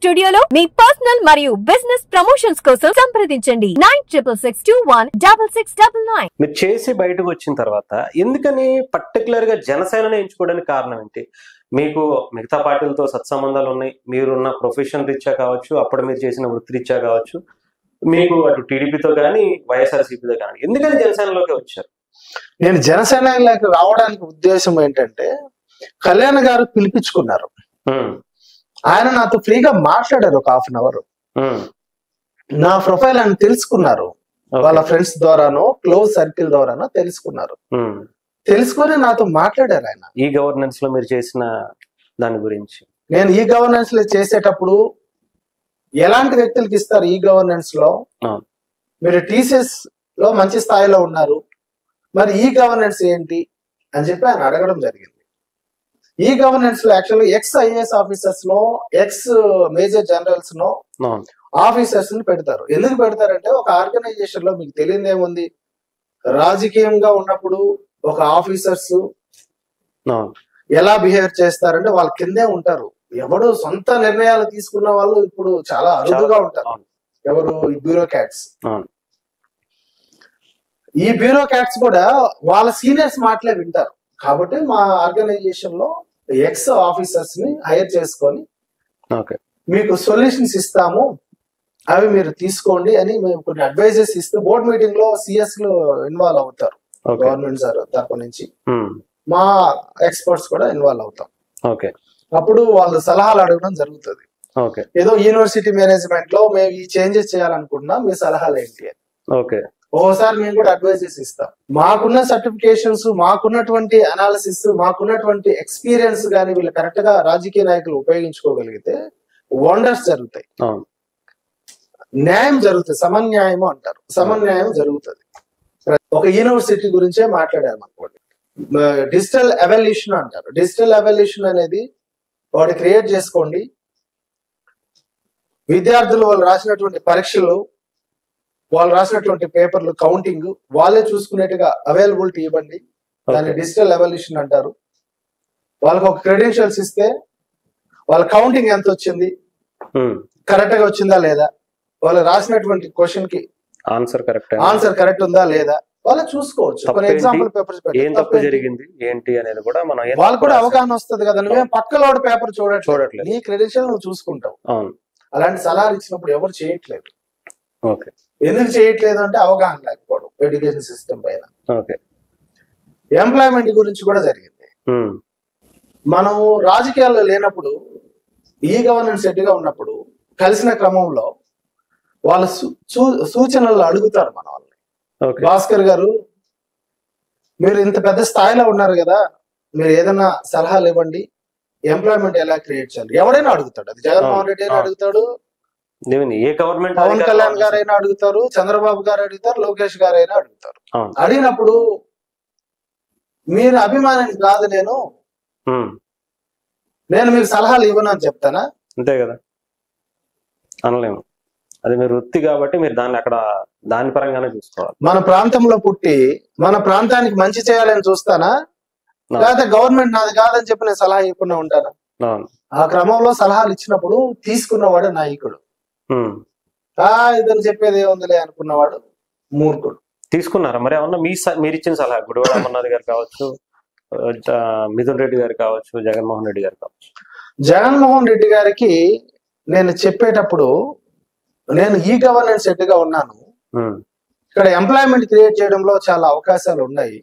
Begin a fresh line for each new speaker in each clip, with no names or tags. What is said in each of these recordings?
స్టూడియోలో మీ పర్సనల్ మరియు business promotions కోసం సంప్రదించండి 9666216699.
మీరు చేసి బయటకు వచ్చిన తర్వాత ఎందుకని పర్టికులర్ గా జనసేనని ఎంచుకోవడానికి కారణం ఏంటి? మీకు మిగతా పార్టీలతో సత్సంబంధాలు ఉన్నాయి, మీరున్న ప్రొఫెషన్ రీత్యా కావచ్చు, అప్పుడు మీరు చేసిన వృత్తి రీత్యా కావచ్చు, మీకు అటు టీడీపీతో కానీ వైఎస్ఆర్సీపీతో కానీ ఎందుకని జనసేనలోకి వచ్చారు?
నేను జనసేనలోకి రావడానికి ఉద్దేశం ఏంటంటే, కళ్యాణ్ గారు పిలిపించుకున్నారు. ఆయన నాతో ఫ్రీగా మాట్లాడారు ఒక హాఫ్ అన్ అవర్. నా ప్రొఫైల్ ఆయన తెలుసుకున్నారు, వాళ్ళ ఫ్రెండ్స్ ద్వారానో క్లోజ్ సర్కిల్ ద్వారానో తెలుసుకున్నారు. తెలుసుకొని నాతో మాట్లాడారు ఆయన.
ఈ గవర్నెన్స్ లో మీరు చేసిన దాని గురించి.
నేను ఈ గవర్నెన్స్ లో చేసేటప్పుడు ఎలాంటి వ్యక్తులకి ఇస్తారు? ఈ గవర్నెన్స్ లో మీరు టీసీఎస్ లో మంచి స్థాయిలో ఉన్నారు, మరి ఈ గవర్నెన్స్ ఏంటి అని చెప్పి ఆయన అడగడం జరిగింది. ఈ గవర్నెన్స్ లో యాక్చువల్గా ఎక్స్ ఐఏఎస్ ఆఫీసర్స్ నో, ఎక్స్ మేజర్ జనరల్స్ నో ఆఫీసర్స్ ని పెడతారు. ఎందుకు పెడతారంటే, ఒక ఆర్గనైజేషన్ లో మీకు తెలియదు ఏముంది, రాజకీయంగా ఉన్నప్పుడు ఒక ఆఫీసర్స్ ఎలా బిహేవ్ చేస్తారంటే వాళ్ళ కిందే ఉంటారు. ఎవడు సొంత నిర్ణయాలు తీసుకున్న వాళ్ళు ఇప్పుడు చాలా అరుదుగా ఉంటారు. ఎవరు? ఈ బ్యూరోక్రాట్స్. ఈ బ్యూరోక్రాట్స్ కూడా వాళ్ళ సీనియర్స్ మాటలే వింటారు. కాబట్టి మా ఆర్గనైజేషన్ లో ఎక్స్ ఆఫీసర్స్ ని హైర్ చేసుకొని మీకు సొల్యూషన్స్ ఇస్తాము, అవి మీరు తీసుకోండి అని మేము కొన్ని అడ్వైజెస్ ఇస్తూ బోర్డ్ మీటింగ్ లో సిఎస్ లో ఇన్వాల్వ్ అవుతారు. గవర్నమెంట్ సార్ తరపు నుంచి మా ఎక్స్పర్ట్స్ కూడా ఇన్వాల్వ్ అవుతాం. అప్పుడు వాళ్ళు సలహాలు అడగడం జరుగుతుంది. ఏదో యూనివర్సిటీ మేనేజ్మెంట్ లో మేము ఈ చేంజెస్ చేయాలనుకుంటున్నాం, మీ సలహాలు ఏంటి అని. ఓసారి మేము కూడా అడ్వైజెస్ ఇస్తాం. మాకున్న సర్టిఫికేషన్స్, మాకున్నటువంటి అనాలిసిస్, మాకున్నటువంటి ఎక్స్పీరియన్స్ గానీ వీళ్ళు కరెక్ట్ గా రాజకీయ నాయకులు ఉపయోగించుకోగలిగితే వండర్స్ జరుగుతాయి, న్యాయం జరుగుతుంది. సమన్యాయము అంటారు, సమన్యాయం జరుగుతుంది. ఒక యూనివర్సిటీ గురించే మాట్లాడారు అనుకోండి, డిజిటల్ ఎవల్యూషన్ అంటారు. డిజిటల్ ఎవల్యూషన్ అనేది వాటి క్రియేట్ చేసుకోండి, విద్యార్థులు వాళ్ళు రాసినటువంటి పరీక్షలు, వాళ్ళు రాసినటువంటి పేపర్లు కౌంటింగ్ వాళ్ళే చూసుకునేట్టుగా అవైలబిలిటీ ఇవ్వండి, దాన్ని డిజిటల్ ఎవల్యూషన్ అంటారు. వాళ్ళకి ఒక క్రెడెన్షియల్స్ ఇస్తే వాళ్ళ కౌంటింగ్ ఎంత వచ్చింది, కరెక్ట్ గా వచ్చిందా లేదా, వాళ్ళు రాసినటువంటి క్వశ్చన్ కి ఆన్సర్ కరెక్ట్ ఉందా లేదా వాళ్ళు చూసుకోవచ్చు. కొన్ని ఎగ్జాంపుల్ పేపర్స్ వాళ్ళకు కూడా అవగాహన వస్తుంది కదా. నువ్వేం పక్కలో పేపర్ చూడట్లేదు, నీ క్రెడెన్షియల్ నువ్వు చూసుకుంటావు. అలాంటి సలహాలు ఇచ్చినప్పుడు ఎవరు చేయట్లేదు. ఎందుకు చేయట్లేదు అంటే అవగాహన లేకపోవడం ఎడ్యుకేషన్ సిస్టమ్ పైన. ఎంప్లాయ్మెంట్ గురించి కూడా జరిగింది. మనం రాజకీయాల్లో లేనప్పుడు, ఈ గవర్నెన్స్ సెట్గా ఉన్నప్పుడు కలిసిన క్రమంలో వాళ్ళ సూచనలు అడుగుతారు మన వాళ్ళని. భాస్కర్ గారు, మీరు ఇంత పెద్ద స్థాయిలో ఉన్నారు కదా, మీరు ఏదైనా సలహాలు ఇవ్వండి, ఎంప్లాయ్మెంట్ ఎలా క్రియేట్ చేయాలి. ఎవడైనా అడుగుతాడు, అది జగన్మోహన్ రెడ్డి అయినా అడుగుతాడు,
ఏ గవర్నమెంట్,
పవన్ కళ్యాణ్ గారు అయినా అడుగుతారు, చంద్రబాబు గారు అడుగుతారు, లోకేష్ గారు అయినా అడుగుతారు. అడిగినప్పుడు మీరు అభిమానం కాదు, నేను మీకు సలహాలు ఇవ్వను అని చెప్తానా?
అంతే కదా, అనలేము. అది మీరు వృత్తి కాబట్టి మీరు దాన్ని అక్కడ దాని పరంగానే చూసుకోవాలి.
మన ప్రాంతంలో పుట్టి మన ప్రాంతానికి మంచి చేయాలని చూస్తానా, లేకపోతే గవర్నమెంట్ నాది కాదని చెప్పి నేను సలహా ఇవ్వకుండా ఉంటానా? ఆ క్రమంలో సలహాలు ఇచ్చినప్పుడు తీసుకున్నవాడు నాయకుడు, ఇదని చెప్పేది ఏముందిలే అనుకున్నవాడు మూర్ఖుడు.
తీసుకున్నారా మరి ఏమన్నా మీరు ఇచ్చిన సలహా? గుడివాడ అమర్నాథ్ గారు కావచ్చు, మిథున్ రెడ్డి గారు కావచ్చు, జగన్మోహన్ రెడ్డి గారు కావచ్చు.
జగన్మోహన్ రెడ్డి గారికి నేను చెప్పేటప్పుడు, నేను ఈ గవర్నెన్స్ సెట్ గా ఉన్నాను, ఇక్కడ ఎంప్లాయ్మెంట్ క్రియేట్ చేయడంలో చాలా అవకాశాలు ఉన్నాయి,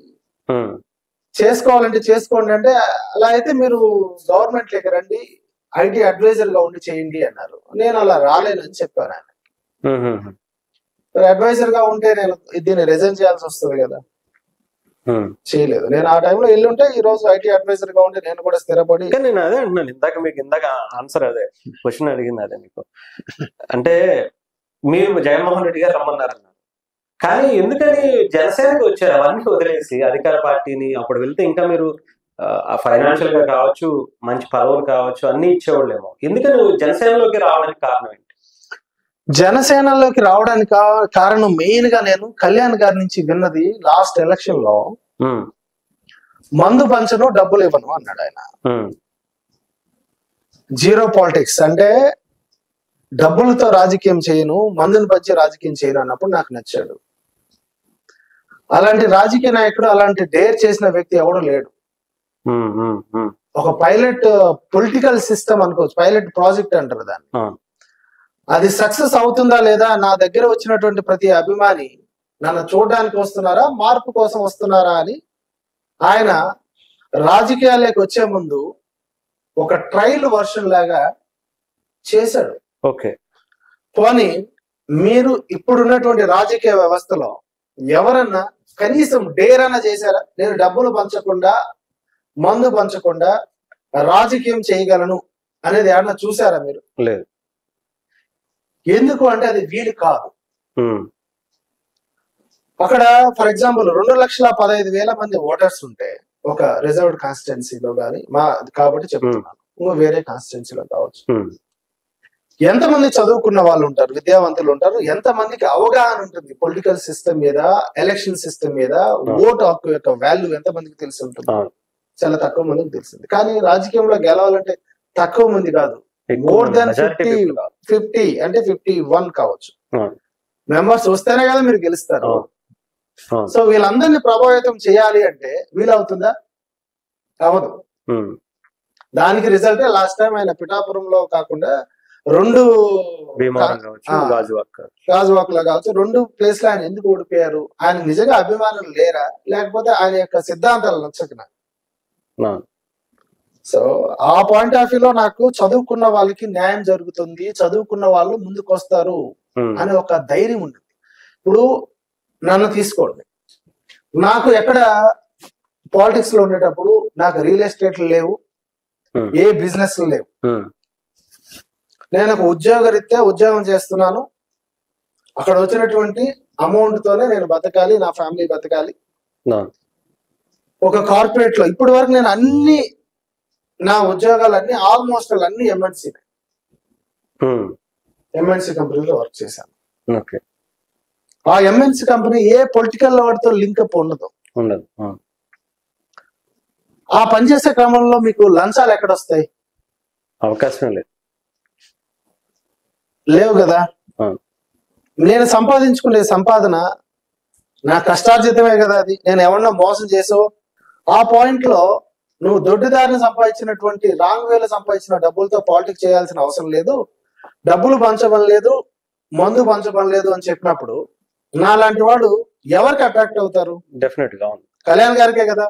చేసుకోవాలంటే చేసుకోండి అంటే, అలా అయితే మీరు గవర్నమెంట్ లేక రండి, ఐటీ అడ్వైజర్ గా ఉండి చేయండి అన్నారు. నేను అలా రాలేనని చెప్పాను ఆయన. అడ్వైజర్ గా ఉంటే నేను దీన్ని రిజైన్ చేయాల్సి వస్తుంది కదా, చేయలేదు. నేను ఆ టైంలో వెళ్ళుంటే ఈ రోజు ఐటీ అడ్వైజర్ గా ఉంటే నేను కూడా స్థిరపడి.
నేను అదే అంటున్నాను, ఇందాక ఆన్సర్ అదే క్వశ్చన్ అడిగింది అదే మీకు. అంటే మీరు జగన్మోహన్ రెడ్డి గారు రమ్మన్నారన్నారు, కానీ ఎందుకని జనసేనకి వచ్చారు? అవన్నీ వదిలేసి అధికార పార్టీని అప్పుడు వెళ్తే ఇంకా మీరు ఫైనాన్షియల్ గా కావచ్చు, మంచి పదవులు కావచ్చు, అన్ని ఇచ్చేవాళ్ళేమో. ఎందుకని జనసేనలోకి రావడానికి కారణం ఏంటి?
జనసేనలోకి రావడానికి కారణం మెయిన్ గా నేను కళ్యాణ్ గారి నుంచి విన్నది, లాస్ట్ ఎలక్షన్ లో మందు పంచను డబ్బులు ఇవ్వను అన్నాడు ఆయన. జీరో పాలిటిక్స్ అంటే డబ్బులతో రాజకీయం చేయను, మందుని పంచి రాజకీయం చేయను అన్నప్పుడు నాకు నచ్చాడు. అలాంటి రాజకీయ నాయకుడు, అలాంటి డేర్ చేసిన వ్యక్తి ఎవడు లేడు. ఒక పైలట్ పొలిటికల్ సిస్టమ్ అనుకోవచ్చు, పైలట్ ప్రాజెక్ట్ అంటారు దాన్ని. అది సక్సెస్ అవుతుందా లేదా, నా దగ్గర వచ్చినటువంటి ప్రతి అభిమాని నన్ను చూడడానికి వస్తున్నారా, మార్పు కోసం వస్తున్నారా అని ఆయన రాజకీయాల్లోకి వచ్చే ముందు ఒక ట్రయల్ వర్షన్ లాగా చేశాడు.
ఓకే,
పోనీ మీరు ఇప్పుడున్నటువంటి రాజకీయ వ్యవస్థలో ఎవరన్నా కనీసం డేర్ అన్నా చేశారా? నేను డబ్బులు పంచకుండా, మందు పంచకుండా రాజకీయం చేయగలను అనేది ఏమన్నా చూసారా మీరు?
లేదు.
ఎందుకు అంటే అది వీలు కాదు. అక్కడ ఫర్ ఎగ్జాంపుల్ 2,15,000 మంది ఓటర్స్ ఉంటే ఒక రిజర్వ్డ్ కాన్స్టిట్యున్సీలో కానీ, కాబట్టి చెప్తున్నాను, ఇంకో వేరే కాన్స్టిట్యున్సీలో కావచ్చు, ఎంతమంది చదువుకున్న వాళ్ళు ఉంటారు, విద్యావంతులు ఉంటారు, ఎంతమందికి అవగాహన ఉంటుంది పొలిటికల్ సిస్టమ్ మీద, ఎలక్షన్ సిస్టమ్ మీద, ఓటు హక్కు యొక్క వాల్యూ ఎంతమందికి తెలిసి ఉంటుంది? చాలా తక్కువ మందికి తెలిసింది. కానీ రాజకీయంలో గెలవాలంటే తక్కువ మంది కాదు, మోర్ దాన్ 50 అంటే 51 కావచ్చు మెంబర్స్ వస్తేనే కదా మీరు గెలుస్తారు. సో వీళ్ళందరినీ ప్రభావితం చేయాలి అంటే వీలవుతుందా? అవదు. దానికి రిజల్టే లాస్ట్ టైం ఆయన పిఠాపురంలో కాకుండా 2 గాజువాక్ లో కావచ్చు 2 ప్లేస్ లో ఆయన ఎందుకు ఓడిపోయారు? ఆయన నిజంగా అభిమానులు లేరా, లేకపోతే ఆయన యొక్క సిద్ధాంతాలు నచ్చకనా? సో ఆ పాయింట్ ఆఫ్ వ్యూలో నాకు చదువుకున్న వాళ్ళకి న్యాయం జరుగుతుంది, చదువుకున్న వాళ్ళు ముందుకు వస్తారు అనే ఒక ధైర్యం ఉంటుంది. ఇప్పుడు నన్ను తీసుకోండి, నాకు ఎక్కడ పాలిటిక్స్ లో ఉండేటప్పుడు నాకు రియల్ ఎస్టేట్లు లేవు, ఏ బిజినెస్ లేవు. నేను ఒక ఉద్యోగరీత్యా ఉద్యోగం చేస్తున్నాను, అక్కడ వచ్చినటువంటి అమౌంట్ తోనే నేను బతకాలి, నా ఫ్యామిలీ బతకాలి. ఒక కార్పొరేట్ లో ఇప్పటి వరకు నేను అన్ని నా ఉద్యోగాలన్నీ ఆల్మోస్ట్ అన్ని ఎంఎన్సీ కంపెనీలో వర్క్ చేశాను. ఆ ఎంఎన్సీ కంపెనీ ఏ పొలిటికల్ వాటితో లింకప్ ఉండదు. ఆ పనిచేసే క్రమంలో మీకు లంచాలు ఎక్కడొస్తాయి?
అవకాశం
లేవు కదా. నేను సంపాదించుకునే సంపాదన నా కష్టార్జితమే కదా. అది నేను ఎవరన్నా మోసం చేసో, ఆ పాయింట్ లో నువ్వు దొడ్డిదారిని సంపాదించినటువంటి రాంగ్ వేలో సంపాదించిన డబ్బులతో పాలిటిక్స్ చేయాల్సిన అవసరం లేదు, డబ్బులు పంచడం లేదు, మందు పంచడం లేదు అని చెప్పినప్పుడు నాలాంటి వాడు ఎవరికి అట్రాక్ట్ అవుతారు?
డెఫినెట్ గా
కళ్యాణ్ గారికే కదా.